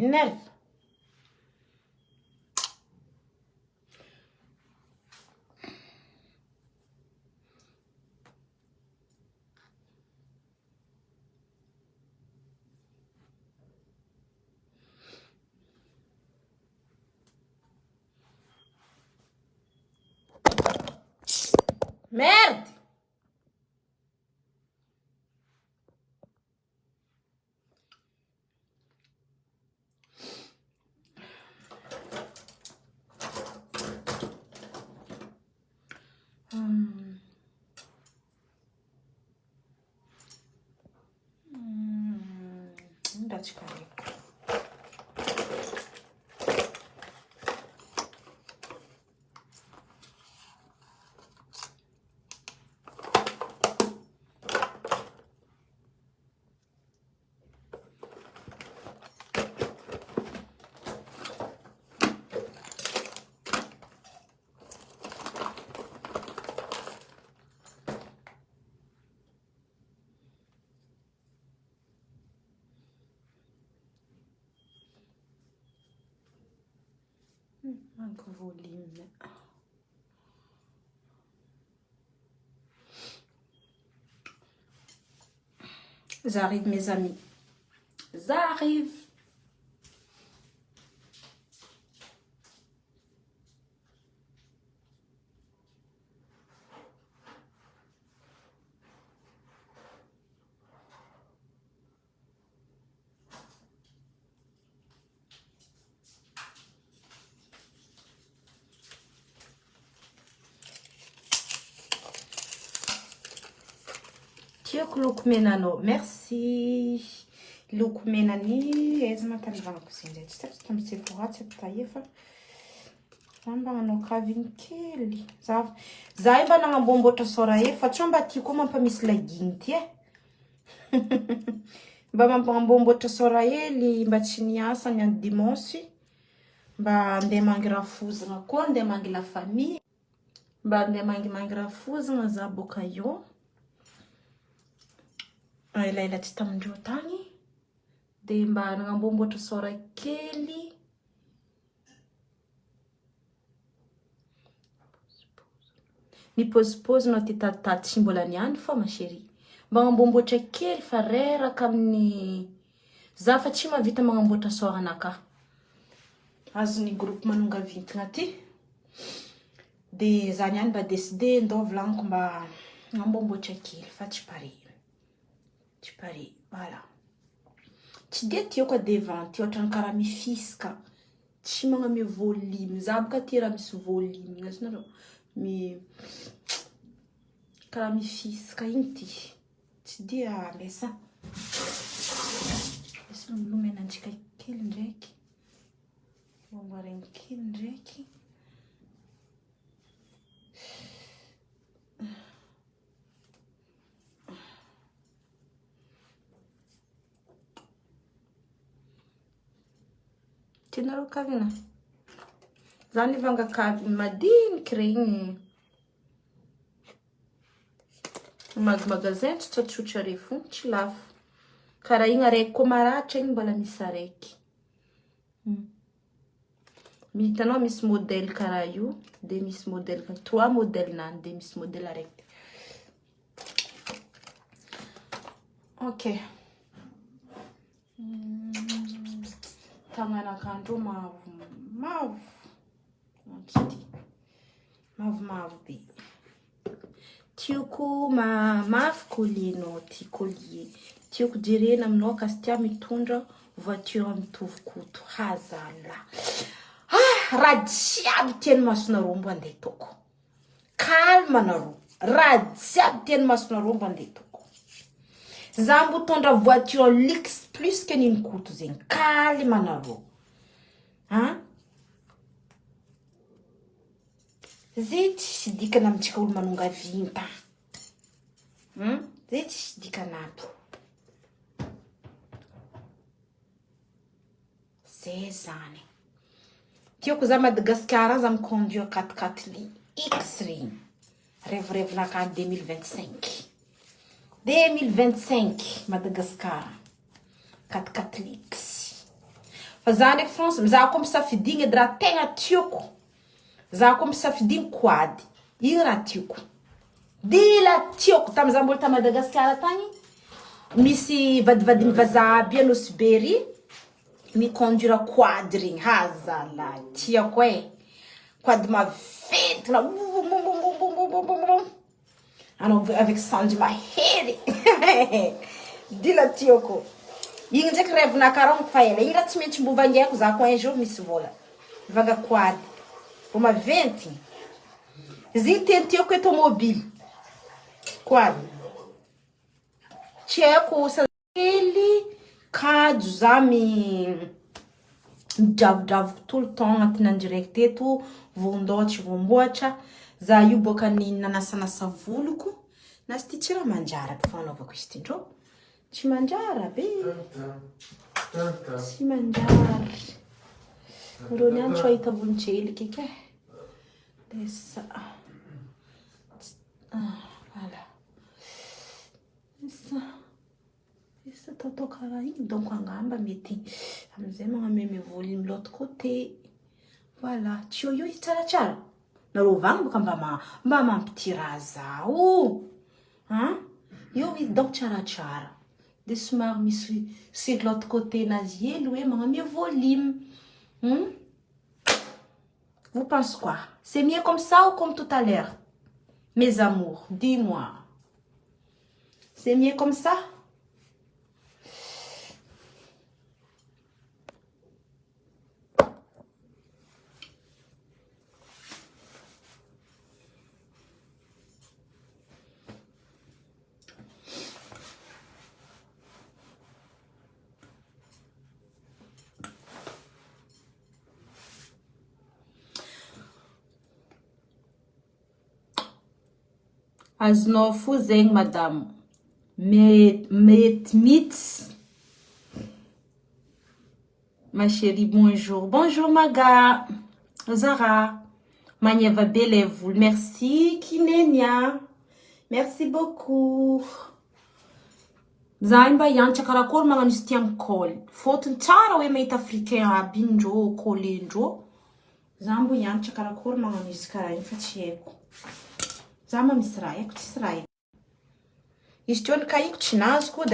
M'énerve. Merde! Dați care. Manque volume. J'arrive mes amis. J'arrive. Tiako loko menanao. Merci. Loko menany aiza matanivagna kozy indray. Tsy tapitra tamin'ny Sephora tsy apitahefa. Za mba manao kaviny kely. Za mba nagnambomboatra sora hely fa tsy mba tiako mampamisy legging ty e. Mba mampambomboatra sora hely mba tsy niasa ny andro dimanche. Mba andeha mangy rafozana koa, andeha mangy la famille. Mba andeha mangy rafozana za boka eo. Elaela tsy tamindreo tany. De mba nagnambomboatra sora kely. Ny pose-pose ty tatitady tsy mbola niany fa ma chérie. Mba magnambomboatra kely fa reraka amin'ny za fa tsy mavita magnamboatra sora anaka. Azony groupe manonga vintagna ty. De za niany mba décidé ndao volagniko mba magnambomboatra kely fa tsy pare. Tsy pare, voilà. Tsy de tiako adevanty ohatrany karaha mifisaka. Tsy magname volume. Za boka ty raha misy volume. Ngasinareo karaha mifisaka igny ty. Tsy de ambesa. Esa milomenantsika kely ndraiky. Mamboarigny kely ndraiky. Tianareo kavina? Za nivanga kavina madiniky regny. Magasin tsotsotra refu tsy lafo. Karaha igny araiky koa maratra igny mbola misy araiky. Hitanao misy modèle karaha io, de misy modèle 3 modèle nany, de misy modèle araiky. Ok. Tagnanakandro mavo. Mavo be. Tiako mafy collier ty collier. Tiako jerena aminao kastia mitondra voiture mitovy koto. Hazala. Raha jiaby tiany masonareo mba andeha toko. Calme nareo. Raha jiaby tiany masonareo mba andeha toko. Za mbo tondra voiture luxe plus que niny koto zegny. Calme nareo. Zay tsisy dikana amintsika olo manonga vinta. Zay tsisy dikana aby. Zay zany. Tiako za Madagascar za miconduire 4x4 li X regny. Rêve naka 2025. 2025 Madagascar 4x4 X. Fa za ndraiky France za koa misafidigny edy raha tegna tiako. Za koa misafidigny quad. Igny raha tiako. Dila tiako tamy za mbola ta Madagasikara tagny. Misy vadivadiny vazaha aby anao Siberia. Miconduire quad regny. Hazala tiako quad maventy na anao avec sandy mahery. Dila tiako. Igny ndraiky rêve-na karong fa ela. Igny raha tsy maintsy mbo vangaiko za koa un jour misy vola. Vanga quad. Vao maventy. Izy tiako automobile. Quad. Tiako sakely kajo za midravodravoko tout le temps agnatin'ny andro raiky teto. Vondoatra vomboatra. Za io boka ny nanasanasa voloko. Na sy ty raha manjara fanaovako izy ty ndrô. Tsy manjara be. Tsy manjara. Rô niany tsy ahita volontsely ke. Dessa. Voilà. Dessa toto karaha igny donc angamba mety amizay magnameme volume l'autre côté. Voilà. Tio io tsaratsara. Narô vagny boka mba mampitira zao. Hein? Io donc tsaratsara. De somary misy sur l'autre côté nazy hely hoe magname volume. Vous pensez quoi? C'est mieux comme ça ou comme tout à l'heure? Mes amours, dis-moi. C'est mieux comme ça? Azonao fo zegny madame. Mets. Ma chérie, bonjour. Bonjour Maga. Zara. Maniava belle vous. Merci Kinenia. Merci beaucoup. Za mba yancha karakory magnano izy ty amy call. Fôtony tsara hoe mahita africain aby indrô, collendrô. Za mbo yancha karakory magnano izy karaha igny fa tsy haiko. Za ma misy raha haiko, tsisy raha haiko. Izy teo ny kaiko tsy nazoko